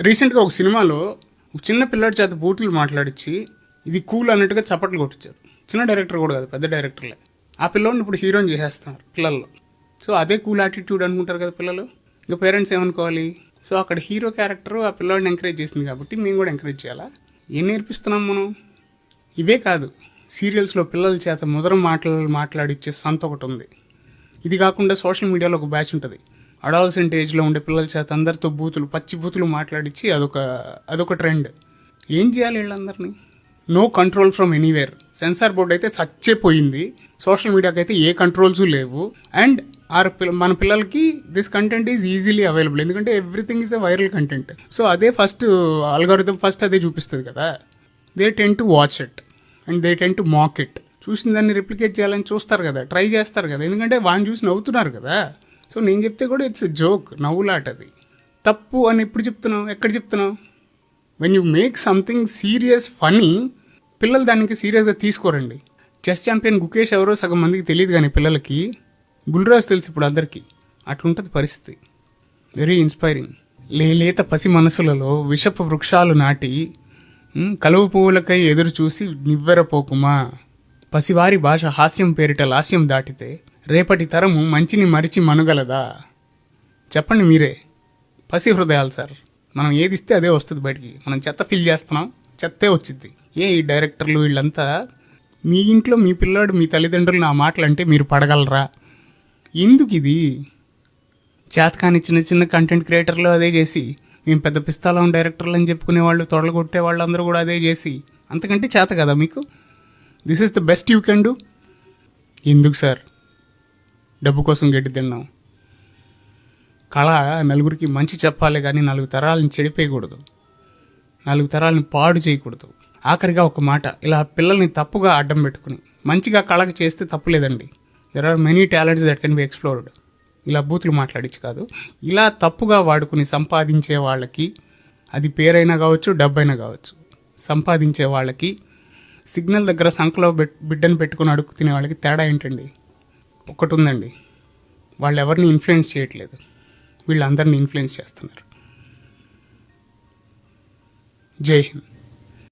రీసెంట్గా ఒక సినిమాలో ఒక చిన్న పిల్లాడి చేత బూతులు మాట్లాడించి ఇది కూల్ అన్నట్టుగా చప్పట్లు కొట్టించారు. చిన్న డైరెక్టర్ కూడా కాదు, పెద్ద డైరెక్టర్లే. ఆ పిల్లోడిని ఇప్పుడు హీరోని చేసేస్తున్నారు పిల్లల్లో. సో అదే కూల్ యాటిట్యూడ్ అనుకుంటారు కదా పిల్లలు. ఇక పేరెంట్స్ ఏమనుకోవాలి? సో అక్కడ హీరో క్యారెక్టర్ ఆ పిల్లోడిని ఎంకరేజ్ చేసింది కాబట్టి మేము కూడా ఎంకరేజ్ చేయాలా? ఏం నేర్పిస్తున్నాం మనం? ఇవే కాదు, సీరియల్స్లో పిల్లల చేత ముదర మాటలు మాట్లాడిచ్చే సంత ఒకటి ఉంది. ఇది కాకుండా సోషల్ మీడియాలో ఒక బ్యాచ్ ఉంటుంది. అడాల్సెంట్ ఏజ్లో ఉండే పిల్లల చేత అందరితో బూతులు, పచ్చి బూతులు మాట్లాడించి అదొక ట్రెండ్. ఏం చేయాలి వీళ్ళందరినీ? No control from anywhere. Censor board అయితే చచ్చేపోయింది. సోషల్ మీడియాకి అయితే ఏ కంట్రోల్స్ లేవు. అండ్ మన పిల్లలకి this content is easily available, ఎందుకంటే everything is a viral content. So అదే ఫస్ట్ అల్గోరిథం ఫస్ట్ అదే చూపిస్తుంది కదా. They tend to watch it and they tend to mock it. చూసిన దాన్ని రిప్లికేట్ చేయాలని చూస్తారు కదా, ట్రై చేస్తారు కదా, ఎందుకంటే వాడిని చూసి నవ్వుతున్నారు కదా. సో నేను చెప్తే కూడా ఇట్స్ జోక్, నవ్వులాట. అది తప్పు అని ఎప్పుడు చెప్తున్నావు? ఎక్కడ చెప్తున్నావు? When you make something serious funny, పిల్లలు దానికి సీరియస్గా తీసుకోరండి. చెస్ ఛాంపియన్ గుకేష్ ఎవరో సగం మందికి తెలియదు, కానీ పిల్లలకి బుల్రాజ్ తెలుసు ఇప్పుడు అందరికీ. అట్లుంటుంది పరిస్థితి. Very inspiring. లేత పసి మనసులలో విషపు వృక్షాలు నాటి కలువు పువ్వులకై ఎదురు చూసి నివ్వెరపోకుమా. పసివారి భాష హాస్యం పేరిట లాస్యం దాటితే రేపటి తరము మంచిని మరిచి మనుగలదా? చెప్పండి మీరే. పసి హృదయాలు సార్. మనం ఏది ఇస్తే అదే వస్తుంది బయటికి. మనం చెత్త ఫిల్ చేస్తున్నాం, చెత్తే వచ్చింది. ఈ డైరెక్టర్లు వీళ్ళంతా మీ ఇంట్లో మీ పిల్లాడు మీ తల్లిదండ్రులు నా మాటలు అంటే మీరు పడగలరా? ఎందుకు ఇది? చేతకాని చిన్న చిన్న కంటెంట్ క్రియేటర్లు అదే చేసి, మేము పెద్ద పిస్తాలం డైరెక్టర్లు అని చెప్పుకునే వాళ్ళు, తొడలు కొట్టే వాళ్ళందరూ కూడా అదే చేసి, అంతకంటే చేత కదా మీకు? This is the best you can do. ఎందుకు సార్ డబ్బు కోసం గడ్డి తిన్నాం? కళ నలుగురికి మంచి చెప్పాలి కానీ 4 తరాలను చెడిపేయకూడదు, 4 తరాలను పాడు చేయకూడదు. ఆఖరిగా ఒక మాట, ఇలా పిల్లల్ని తప్పుగా అడ్డం పెట్టుకుని మంచిగా కళకు చేస్తే తప్పులేదండి. There are many talents that can be explored. ఇలా బూతులు మాట్లాడించి కాదు, ఇలా తప్పుగా వాడుకుని సంపాదించే వాళ్ళకి, అది పేరైనా కావచ్చు, డబ్బైనా కావచ్చు, సంపాదించే వాళ్ళకి, సిగ్నల్ దగ్గర సంఖలో బిడ్డను పెట్టుకుని అడుగు తినే వాళ్ళకి తేడా ఏంటండి? ఒకటి ఉందండి, వాళ్ళు ఎవరిని ఇన్ఫ్లుయెన్స్ చేయట్లేదు, వీళ్ళందరినీ ఇన్ఫ్లుయెన్స్ చేస్తున్నారు. జై హింద్.